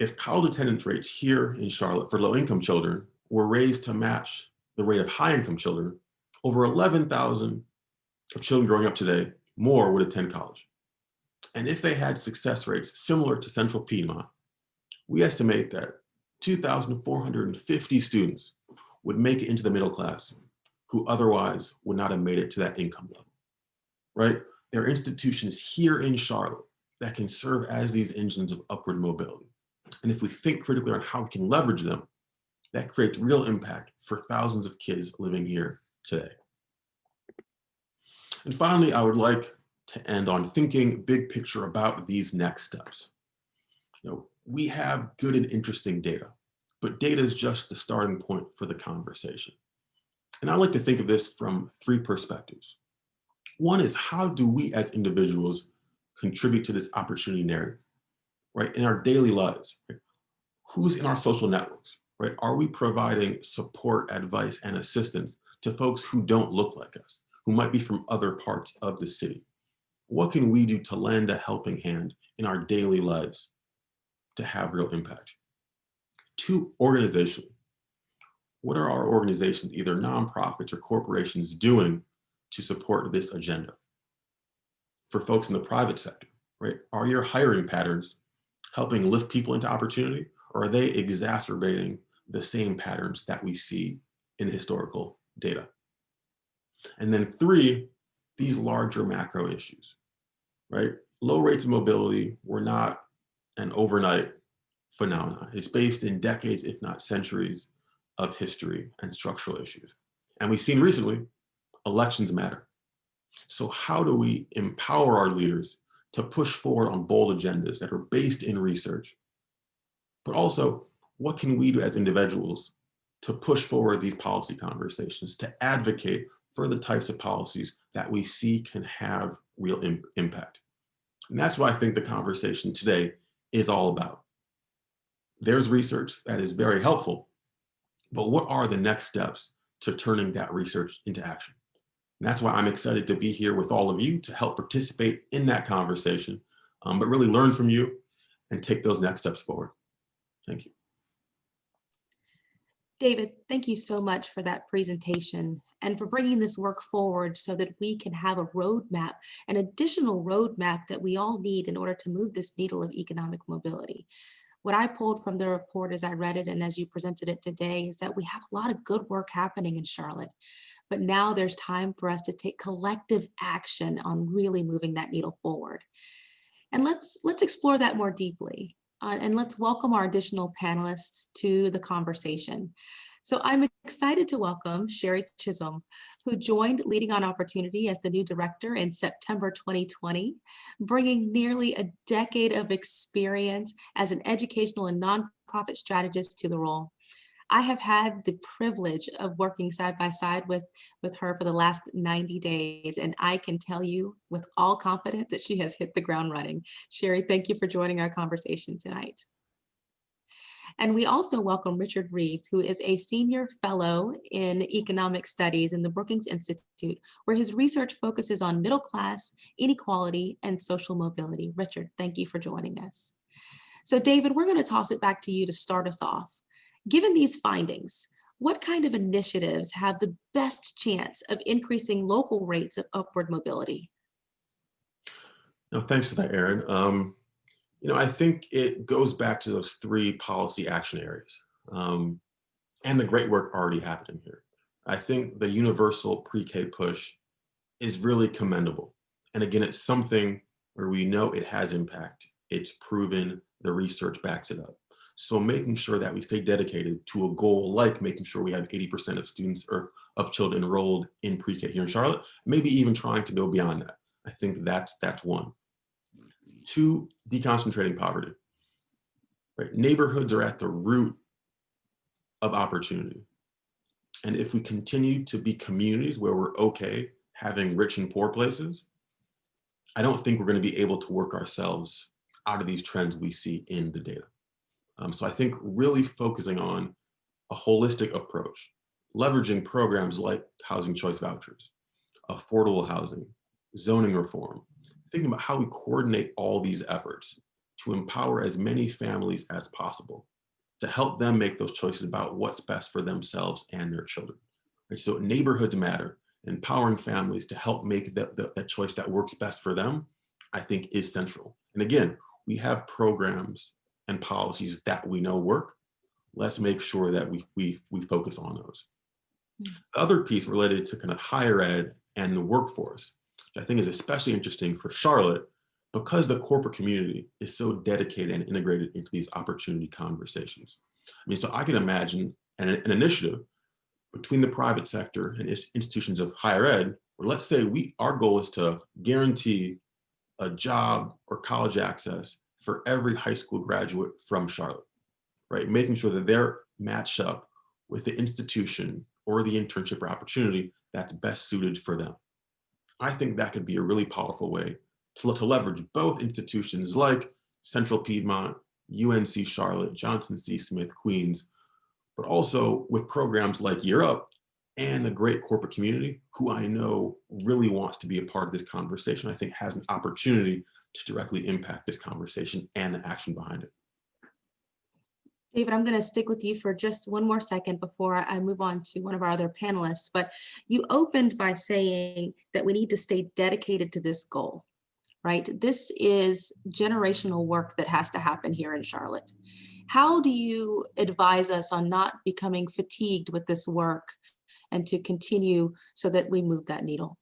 if college attendance rates here in Charlotte for low-income children were raised to match the rate of high-income children, over 11,000 of children growing up today more would attend college. And if they had success rates similar to Central Piedmont, we estimate that 2,450 students would make it into the middle class who otherwise would not have made it to that income level, right? There are institutions here in Charlotte that can serve as these engines of upward mobility. And if we think critically on how we can leverage them, that creates real impact for thousands of kids living here today. And finally, I would like to end on thinking big picture about these next steps. We have good and interesting data, but data is just the starting point for the conversation. And I like to think of this from three perspectives. One is, how do we as individuals contribute to this opportunity narrative, right? In our daily lives, right? Who's in our social networks, right? Are we providing support, advice, and assistance to folks who don't look like us, who might be from other parts of the city? What can we do to lend a helping hand in our daily lives to have real impact? Two, organizationally. What are our organizations, either nonprofits or corporations, doing to support this agenda? For folks in the private sector, right? Are your hiring patterns helping lift people into opportunity, or are they exacerbating the same patterns that we see in the historical data? And then three, these larger macro issues, right? Low rates of mobility were not an overnight phenomenon. It's based in decades, if not centuries, of history and structural issues. And we've seen recently, elections matter. So how do we empower our leaders to push forward on bold agendas that are based in research? But also, what can we do as individuals to push forward these policy conversations, to advocate for the types of policies that we see can have real impact? And that's what I think the conversation today is all about. There's research that is very helpful, but what are the next steps to turning that research into action? And that's why I'm excited to be here with all of you to help participate in that conversation, but really learn from you and take those next steps forward. Thank you. David, thank you so much for that presentation and for bringing this work forward so that we can have a roadmap, an additional roadmap that we all need in order to move this needle of economic mobility. What I pulled from the report as I read it and as you presented it today is that we have a lot of good work happening in Charlotte, but now there's time for us to take collective action on really moving that needle forward. And let's explore that more deeply. And let's welcome our additional panelists to the conversation. So I'm excited to welcome Sherri Chisholm, who joined Leading on Opportunity as the new director in September 2020, bringing nearly a decade of experience as an educational and nonprofit strategist to the role. I have had the privilege of working side by side with her for the last 90 days, and I can tell you with all confidence that she has hit the ground running. Sherri, thank you for joining our conversation tonight. And we also welcome Richard Reeves, who is a senior fellow in economic studies in the Brookings Institute, where his research focuses on middle class, inequality, and social mobility. Richard, thank you for joining us. So David, we're going to toss it back to you to start us off. Given these findings, what kind of initiatives have the best chance of increasing local rates of upward mobility? No, thanks for that, Erin. I think it goes back to those three policy action areas and the great work already happening here. I think the universal pre-K push is really commendable. And again, it's something where we know it has impact It's proven, the research backs it up. So making sure that we stay dedicated to a goal like making sure we have 80% of students or of children enrolled in pre-K here in Charlotte, maybe even trying to go beyond that. I think that's one. 2, deconcentrating poverty. Right? Neighborhoods are at the root of opportunity. And if we continue to be communities where we're okay having rich and poor places, I don't think we're going to be able to work ourselves out of these trends we see in the data. So I think really focusing on a holistic approach, leveraging programs like housing choice vouchers, affordable housing, zoning reform, thinking about how we coordinate all these efforts to empower as many families as possible, to help them make those choices about what's best for themselves and their children. And so neighborhoods matter, empowering families to help make that choice that works best for them, I think is central. And again, we have programs and policies that we know work. Let's make sure that we focus on those. The other piece related to kind of higher ed and the workforce, which I think is especially interesting for Charlotte, because the corporate community is so dedicated and integrated into these opportunity conversations. I mean, so I can imagine an initiative between the private sector and institutions of higher ed, where let's say our goal is to guarantee a job or college access for every high school graduate from Charlotte, right? Making sure that they're matched up with the institution or the internship or opportunity that's best suited for them. I think that could be a really powerful way to leverage both institutions like Central Piedmont, UNC Charlotte, Johnson C. Smith, Queens, but also with programs like Year Up and the great corporate community who I know really wants to be a part of this conversation. I think has an opportunity to directly impact this conversation and the action behind it. David, I'm going to stick with you for just one more second before I move on to one of our other panelists. But you opened by saying that we need to stay dedicated to this goal, right? This is generational work that has to happen here in Charlotte. How do you advise us on not becoming fatigued with this work and to continue so that we move that needle?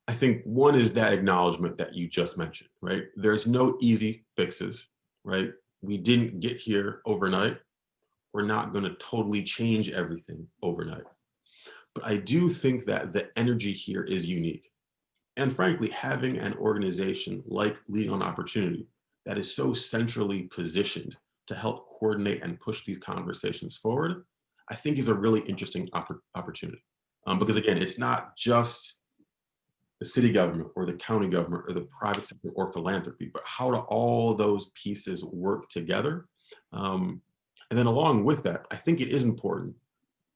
I think one is that acknowledgement that you just mentioned, right? There's no easy fixes, right? We didn't get here overnight. We're not going to totally change everything overnight. But I do think that the energy here is unique. And frankly, having an organization like Leading on Opportunity that is so centrally positioned to help coordinate and push these conversations forward, I think is a really interesting opportunity. Because again, it's not just the city government or the county government or the private sector or philanthropy, but how do all those pieces work together? And then along with that, I think it is important,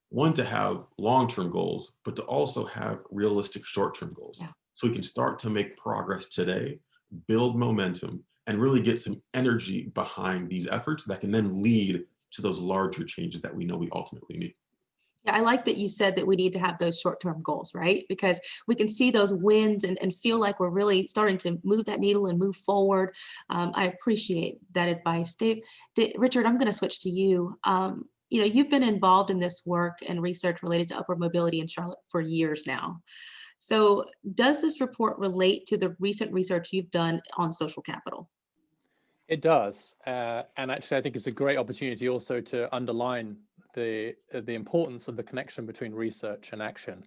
one, to have long-term goals, but to also have realistic short-term goals. Yeah. So we can start to make progress today, build momentum, and really get some energy behind these efforts that can then lead to those larger changes that we know we ultimately need. Yeah, I like that you said that we need to have those short-term goals, right? Because we can see those wins and feel like we're really starting to move that needle and move forward. I appreciate that advice. Richard, I'm going to switch to you. You know, you've been involved in this work and research related to upward mobility in Charlotte for years now. So does this report relate to the recent research you've done on social capital? It does. And actually, I think it's a great opportunity also to underline the importance of the connection between research and action.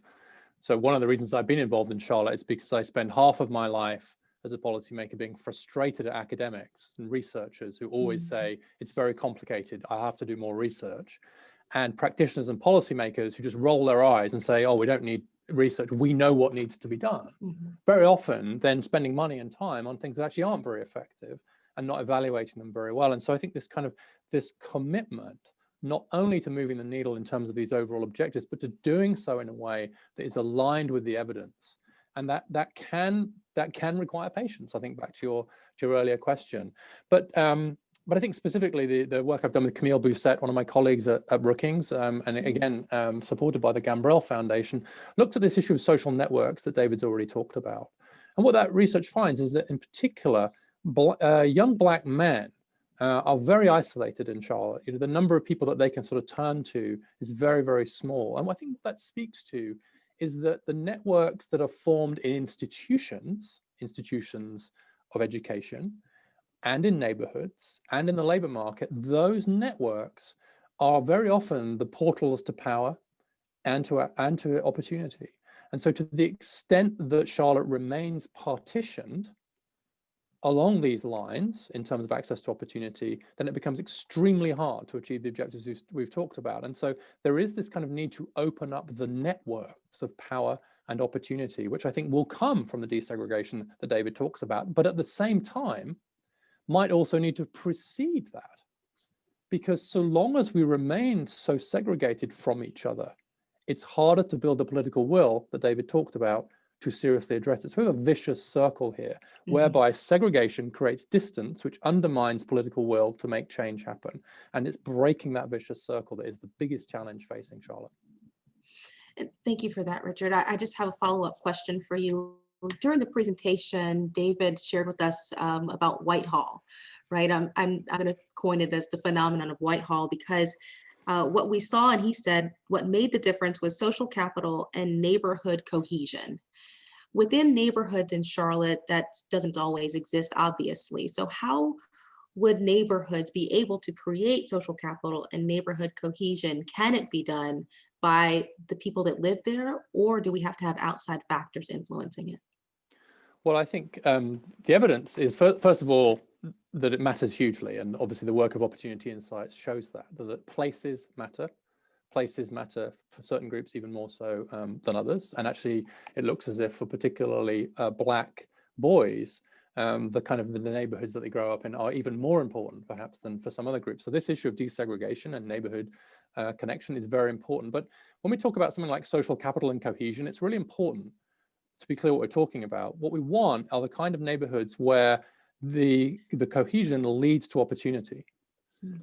So one of the reasons I've been involved in Charlotte is because I spend half of my life as a policymaker being frustrated at academics and researchers who always say, it's very complicated, I have to do more research. And practitioners and policymakers who just roll their eyes and say, oh, we don't need research, we know what needs to be done. Very often then spending money and time on things that actually aren't very effective and not evaluating them very well. And so I think this commitment, not only to moving the needle in terms of these overall objectives, but to doing so in a way that is aligned with the evidence. And that can require patience, I think, back to your earlier question. But I think specifically the work I've done with Camille Bousset, one of my colleagues at Brookings, and again, supported by the Gambrell Foundation, looked at this issue of social networks that David's already talked about. And what that research finds is that in particular, young Black men are very isolated in Charlotte. You know, the number of people that they can sort of turn to is very, very small. And I think what that speaks to is that the networks that are formed in institutions of education, and in neighborhoods and in the labor market, those networks are very often the portals to power and to opportunity. And so to the extent that Charlotte remains partitioned along these lines in terms of access to opportunity, then it becomes extremely hard to achieve the objectives we've talked about. And so there is this kind of need to open up the networks of power and opportunity, which I think will come from the desegregation that David talks about, but at the same time might also need to precede that. Because so long as we remain so segregated from each other, it's harder to build the political will that David talked about to seriously address it. So we have a vicious circle here, whereby segregation creates distance, which undermines political will to make change happen. And it's breaking that vicious circle that is the biggest challenge facing Charlotte. Thank you for that, Richard. I just have a follow-up question for you. During the presentation, David shared with us about Whitehall, right? I'm going to coin it as the phenomenon of Whitehall, because what we saw, and he said, what made the difference was social capital and neighborhood cohesion. Within neighborhoods in Charlotte, that doesn't always exist, obviously. So how would neighborhoods be able to create social capital and neighborhood cohesion? Can it be done by the people that live there, or do we have to have outside factors influencing it? Well, I think the evidence is, first of all, that it matters hugely. And obviously the work of Opportunity Insights shows that places matter. Places matter for certain groups even more so than others. And actually, it looks as if for particularly Black boys, the neighborhoods that they grow up in are even more important perhaps than for some other groups. So this issue of desegregation and neighborhood connection is very important. But when we talk about something like social capital and cohesion, it's really important to be clear what we're talking about. What we want are the kind of neighborhoods where the cohesion leads to opportunity.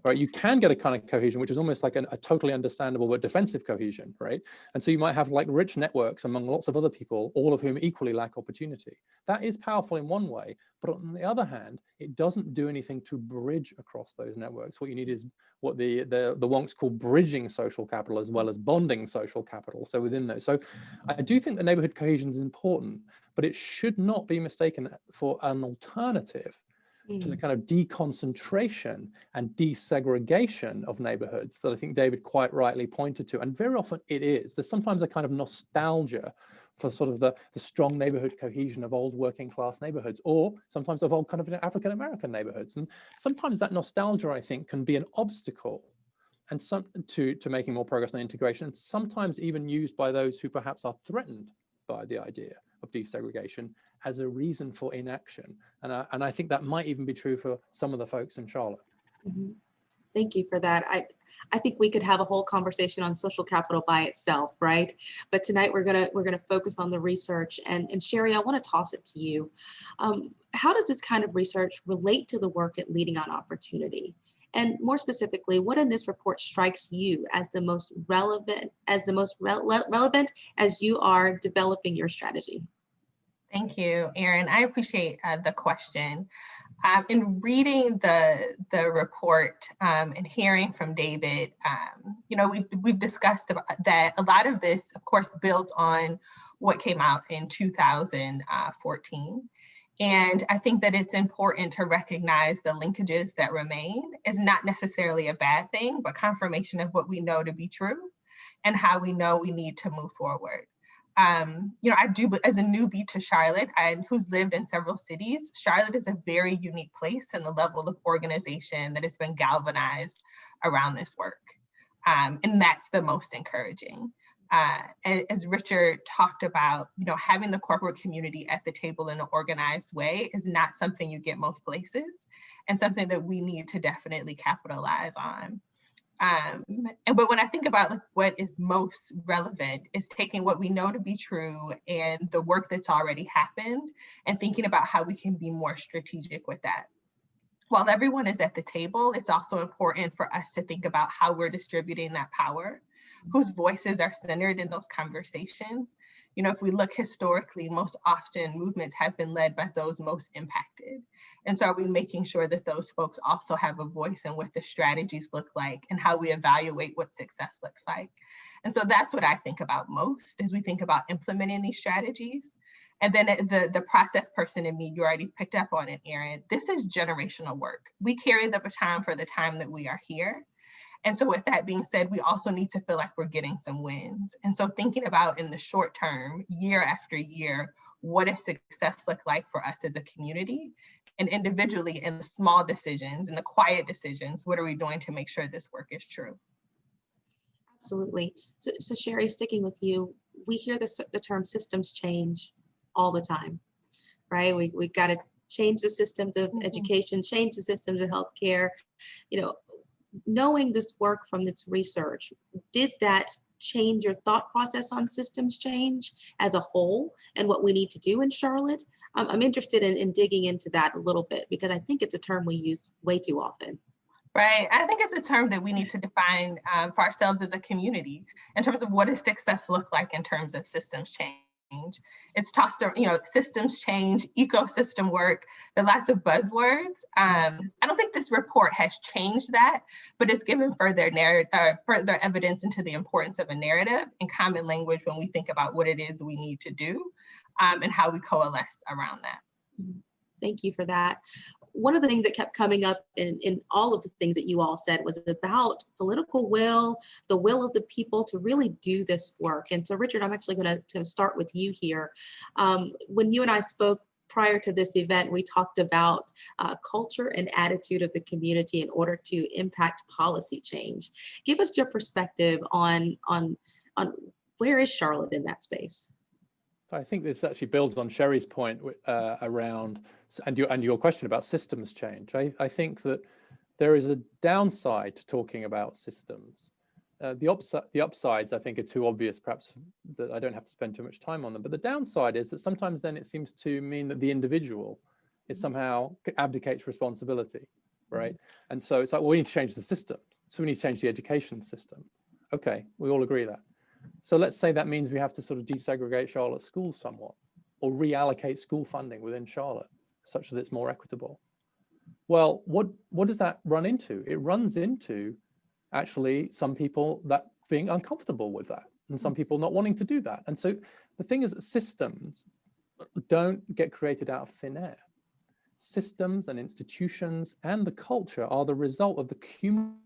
Right, you can get a kind of cohesion, which is almost like a totally understandable but defensive cohesion, right? And so you might have like rich networks among lots of other people, all of whom equally lack opportunity. That is powerful in one way, but on the other hand, it doesn't do anything to bridge across those networks. What you need is what the wonks call bridging social capital as well as bonding social capital. So within those, so I do think the neighborhood cohesion is important, but it should not be mistaken for an alternative to the kind of deconcentration and desegregation of neighborhoods that I think David quite rightly pointed to. And very often it is. There's sometimes a kind of nostalgia for sort of the strong neighborhood cohesion of old working class neighborhoods, or sometimes of old kind of African-American neighborhoods. And sometimes that nostalgia, I think, can be an obstacle and to making more progress on integration, and sometimes even used by those who perhaps are threatened by the idea of desegregation as a reason for inaction. And I think that might even be true for some of the folks in Charlotte. Mm-hmm. Thank you for that. I think we could have a whole conversation on social capital by itself, right? But tonight we're gonna focus on the research. And Sherri, I want to toss it to you. How does this kind of research relate to the work at Leading on Opportunity? And more specifically, what in this report strikes you as the most relevant, relevant as you are developing your strategy? Thank you, Erin. I appreciate the question. In reading the report and hearing from David, we've discussed about that a lot of this, of course, built on what came out in 2014. And I think that it's important to recognize the linkages that remain is not necessarily a bad thing, but confirmation of what we know to be true and how we know we need to move forward. I do, as a newbie to Charlotte and who's lived in several cities, Charlotte is a very unique place in the level of organization that has been galvanized around this work. And that's the most encouraging. As Richard talked about, having the corporate community at the table in an organized way is not something you get most places, and something that we need to definitely capitalize on. But when I think about what is most relevant is taking what we know to be true and the work that's already happened and thinking about how we can be more strategic with that. While everyone is at the table, it's also important for us to think about how we're distributing that power, whose voices are centered in those conversations. If we look historically, most often movements have been led by those most impacted. And so are we making sure that those folks also have a voice in what the strategies look like and how we evaluate what success looks like? And so that's what I think about most as we think about implementing these strategies. And then the process person in me, you already picked up on it, Erin. This is generational work. We carry the baton for the time that we are here. And so with that being said, we also need to feel like we're getting some wins. And so thinking about in the short term, year after year, what does success look like for us as a community? And individually in the small decisions and the quiet decisions, what are we doing to make sure this work is true? Absolutely. So Sherri, sticking with you, we hear the term systems change all the time, right? We've got to change the systems of education, change the systems of healthcare. You know, knowing this work from its research, did that change your thought process on systems change as a whole and what we need to do in Charlotte? I'm interested in digging into that a little bit because I think it's a term we use way too often. Right. I think it's a term that we need to define for ourselves as a community in terms of what does success look like in terms of systems change. It's tossed around, you know, systems change, ecosystem work, there are lots of buzzwords. I don't think this report has changed that, but it's given further further evidence into the importance of a narrative and common language when we think about what it is we need to do and how we coalesce around that. Thank you for that. One of the things that kept coming up in all of the things that you all said was about political will, the will of the people to really do this work. And so Richard, I'm actually going to start with you here. When you and I spoke prior to this event, we talked about culture and attitude of the community in order to impact policy change. Give us your perspective on where is Charlotte in that space? I think this actually builds on Sherri's point around and your question about systems change. I think that there is a downside to talking about systems. The upsides, I think, are too obvious, perhaps, that I don't have to spend too much time on them. But the downside is that sometimes then it seems to mean that the individual is somehow abdicates responsibility, right? And so it's like, well, we need to change the system. So we need to change the education system. Okay, we all agree that. So let's say that means we have to sort of desegregate Charlotte schools somewhat, or reallocate school funding within Charlotte such that it's more equitable. Well, what does that run into? It runs into actually some people that being uncomfortable with that and some people not wanting to do that. And so the thing is that systems don't get created out of thin air. Systems and institutions and the culture are the result of the cumulative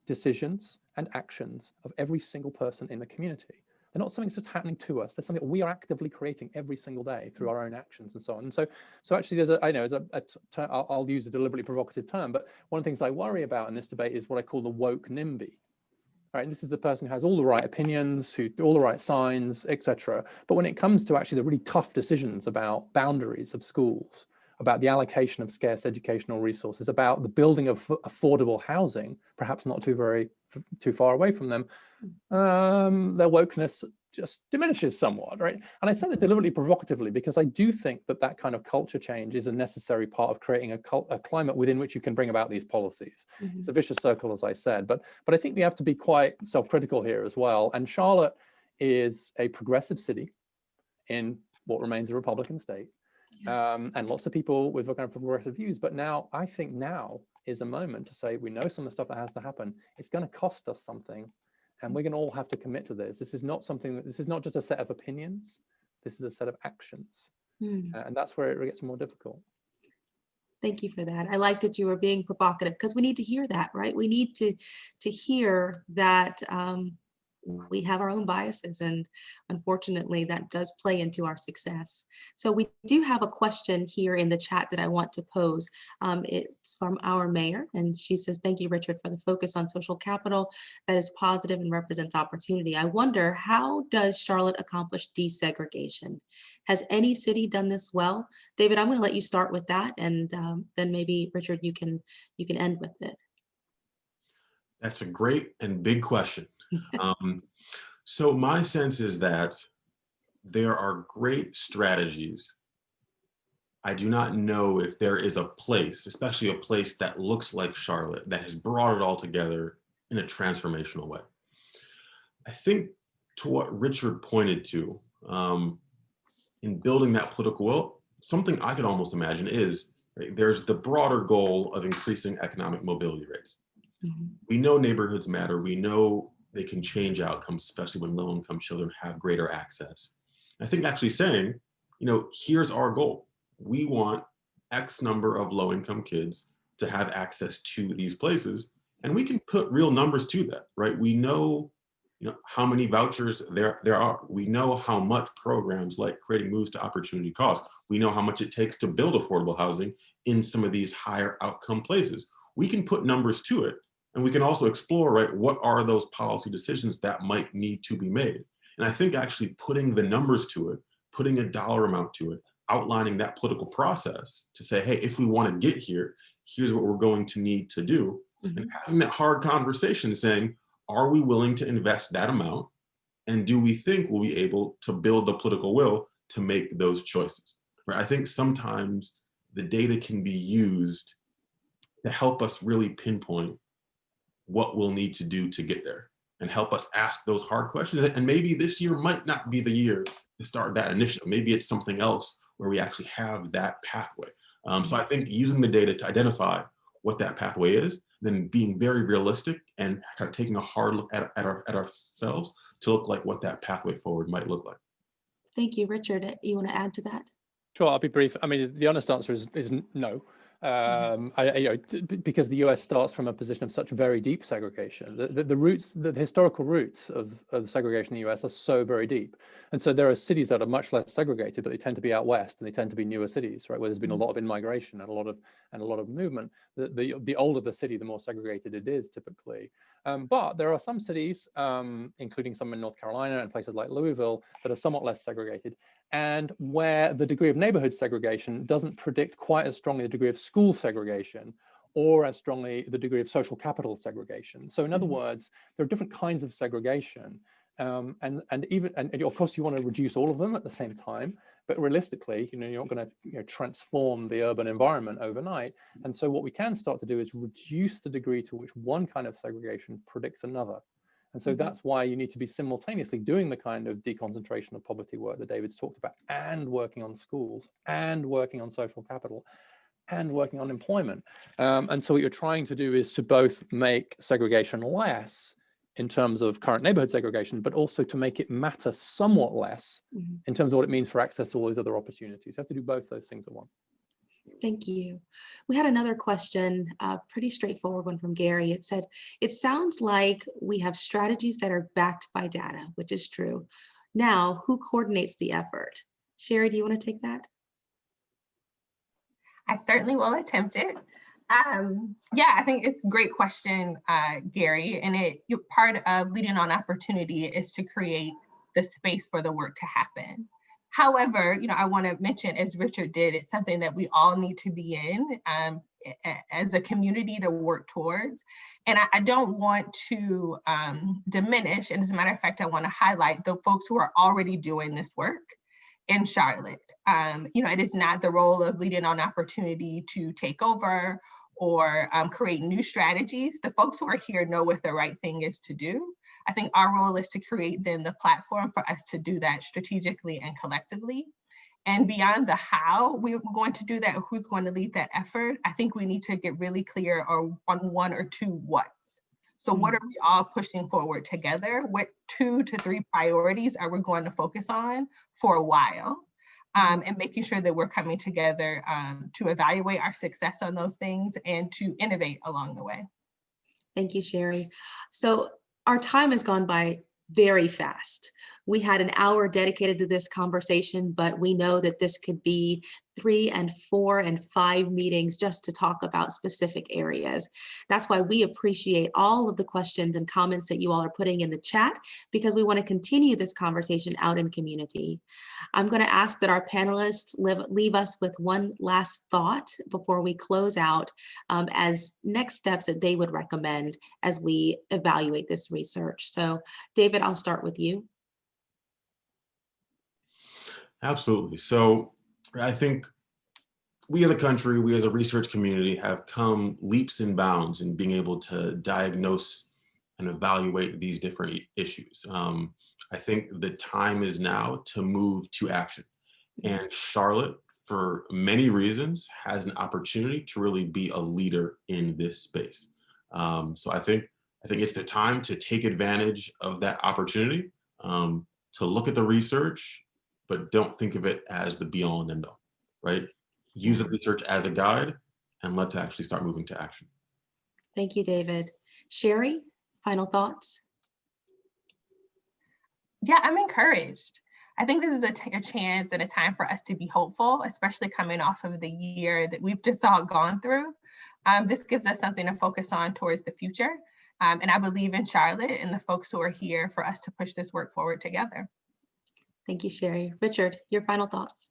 decisions and actions of every single person in the community. They're not something that's just happening to us. They're something that we are actively creating every single day through our own actions and so on. And so actually there's I'll use a deliberately provocative term, but one of the things I worry about in this debate is what I call the woke NIMBY. Right, and this is the person who has all the right opinions, who all the right signs, etc. But when it comes to actually the really tough decisions about boundaries of schools, about the allocation of scarce educational resources, about the building of affordable housing, perhaps not too far away from them, their wokeness just diminishes somewhat, right? And I said it deliberately provocatively because I do think that that kind of culture change is a necessary part of creating a climate within which you can bring about these policies. Mm-hmm. It's a vicious circle, as I said, but I think we have to be quite self-critical here as well. And Charlotte is a progressive city in what remains a Republican state. And lots of people with kind of progressive views, but I think now is a moment to say, we know some of the stuff that has to happen. It's going to cost us something, and we're going to all have to commit to this. This is not just a set of opinions. This is a set of actions. And that's where it gets more difficult. Thank you for that. I like that you were being provocative because we need to hear that, right? We need to hear that we have our own biases, and unfortunately that does play into our success. So we do have a question here in the chat that I want to pose. It's from our mayor, and she says, thank you, Richard, for the focus on social capital that is positive and represents opportunity. I wonder, how does Charlotte accomplish desegregation? Has any city done this well? David, I'm going to let you start with that, and then maybe Richard, you can end with it. That's a great and big question. So my sense is that there are great strategies. I do not know if there is a place, especially a place that looks like Charlotte, that has brought it all together in a transformational way. I think to what Richard pointed to in building that political will, something I could almost imagine is, right, there's the broader goal of increasing economic mobility rates. Mm-hmm. We know neighborhoods matter. We know they can change outcomes, especially when low-income children have greater access. I think actually saying, here's our goal. We want X number of low-income kids to have access to these places, and we can put real numbers to that, right? We know, how many vouchers there are. We know how much programs like Creating Moves to Opportunity cost. We know how much it takes to build affordable housing in some of these higher outcome places. We can put numbers to it, and we can also explore, right, what are those policy decisions that might need to be made? And I think actually putting the numbers to it, putting a dollar amount to it, outlining that political process to say, hey, if we want to get here, here's what we're going to need to do. And having that hard conversation saying, are we willing to invest that amount? And do we think we'll be able to build the political will to make those choices? Right? I think sometimes the data can be used to help us really pinpoint what we'll need to do to get there and help us ask those hard questions. And maybe this year might not be the year to start that initiative. Maybe it's something else where we actually have that pathway. So I think using the data to identify what that pathway is, then being very realistic and kind of taking a hard look at ourselves to look like what that pathway forward might look like. Thank you. Richard, you want to add to that? Sure, I'll be brief. I mean, the honest answer is no. Because the US starts from a position of such very deep segregation. The roots, the historical roots of segregation in the US are so very deep. And so there are cities that are much less segregated, but they tend to be out west and they tend to be newer cities, right, where there's been a lot of in-migration and a lot of movement. The older the city, the more segregated it is typically. But there are some cities, including some in North Carolina and places like Louisville, that are somewhat less segregated, and where the degree of neighborhood segregation doesn't predict quite as strongly the degree of school segregation or as strongly the degree of social capital segregation. So in other words, there are different kinds of segregation. And of course you want to reduce all of them at the same time, but realistically, you're not going to transform the urban environment overnight. And so what we can start to do is reduce the degree to which one kind of segregation predicts another. And so that's why you need to be simultaneously doing the kind of deconcentration of poverty work that David's talked about, and working on schools, and working on social capital, and working on employment. And so what you're trying to do is to both make segregation less in terms of current neighborhood segregation, but also to make it matter somewhat less in terms of what it means for access to all these other opportunities. You have to do both those things at once. Thank you. We had another question, a pretty straightforward one from Gary. It said, it sounds like we have strategies that are backed by data, which is true. Now, who coordinates the effort? Sherri, do you want to take that? I certainly will attempt it. Yeah, I think it's a great question, Gary. And part of leading on opportunity is to create the space for the work to happen. However, I want to mention, as Richard did, it's something that we all need to be in as a community to work towards. And I don't want to diminish, and as a matter of fact, I want to highlight the folks who are already doing this work in Charlotte. It is not the role of leading on opportunity to take over or create new strategies. The folks who are here know what the right thing is to do. I think our role is to create then the platform for us to do that strategically and collectively. And beyond the how we're going to do that, who's going to lead that effort, I think we need to get really clear on one or two whats. So what are we all pushing forward together? What 2 to 3 priorities are we going to focus on for a while? And making sure that we're coming together to evaluate our success on those things and to innovate along the way. Thank you, Sherri. So our time has gone by very fast. We had an hour dedicated to this conversation, but we know that this could be 3 and 4 and 5 meetings just to talk about specific areas. That's why we appreciate all of the questions and comments that you all are putting in the chat, because we want to continue this conversation out in community. I'm going to ask that our panelists leave us with one last thought before we close out as next steps that they would recommend as we evaluate this research. So David, I'll start with you. Absolutely. So I think we as a country, we as a research community have come leaps and bounds in being able to diagnose and evaluate these different issues. I think the time is now to move to action. And Charlotte, for many reasons, has an opportunity to really be a leader in this space. So I think I think it's the time to take advantage of that opportunity, to look at the research, but don't think of it as the be all and end all, right? Use the research as a guide, and let's actually start moving to action. Thank you, David. Sherri, final thoughts? Yeah, I'm encouraged. I think this is a chance and a time for us to be hopeful, especially coming off of the year that we've just all gone through. This gives us something to focus on towards the future. And I believe in Charlotte and the folks who are here for us to push this work forward together. Thank you, Sherri. Richard, your final thoughts?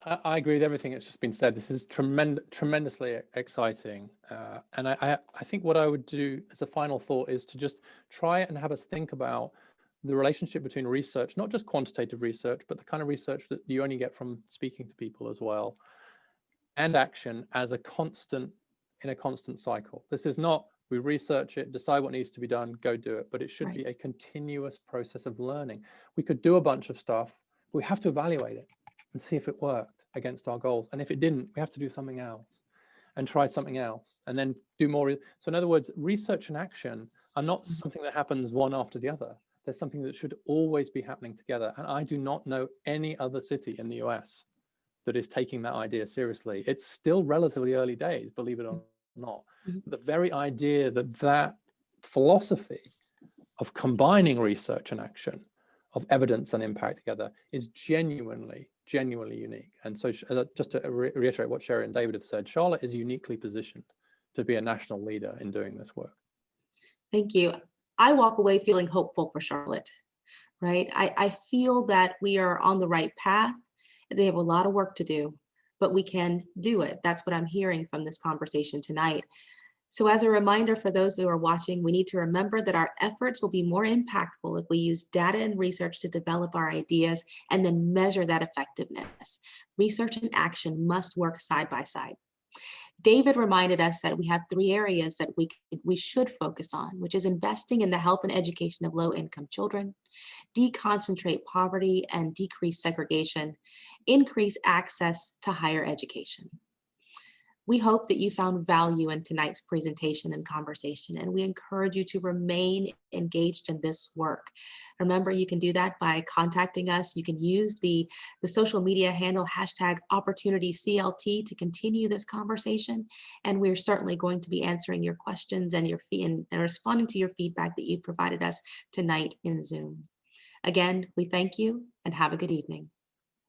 I agree with everything that's just been said. This is tremendously exciting. And I think what I would do as a final thought is to just try and have us think about the relationship between research, not just quantitative research, but the kind of research that you only get from speaking to people as well, and action as a constant, in a constant cycle. This is not, we research it, decide what needs to be done, go do it, but it should be a continuous process of learning. We could do a bunch of stuff, but we have to evaluate it and see if it worked against our goals. And if it didn't, we have to do something else and try something else and then do more. So in other words, research and action are not something that happens one after the other. There's something that should always be happening together. And I do not know any other city in the US that is taking that idea seriously. It's still relatively early days, believe it or not. The very idea that that philosophy of combining research and action, of evidence and impact together, is genuinely unique. And so just to reiterate what Sherri and David have said, Charlotte is uniquely positioned to be a national leader in doing this work. Thank you. I walk away feeling hopeful for Charlotte, right? I feel that we are on the right path. They have a lot of work to do, but we can do it. That's what I'm hearing from this conversation tonight. So as a reminder for those who are watching, we need to remember that our efforts will be more impactful if we use data and research to develop our ideas and then measure that effectiveness. Research and action must work side by side. David reminded us that we have 3 areas that we should focus on, which is investing in the health and education of low-income children, deconcentrate poverty and decrease segregation, increase access to higher education. We hope that you found value in tonight's presentation and conversation, and we encourage you to remain engaged in this work. Remember, you can do that by contacting us. You can use the social media handle #OpportunityCLT to continue this conversation, and we're certainly going to be answering your questions and and responding to your feedback that you provided us tonight in Zoom. Again, we thank you and have a good evening.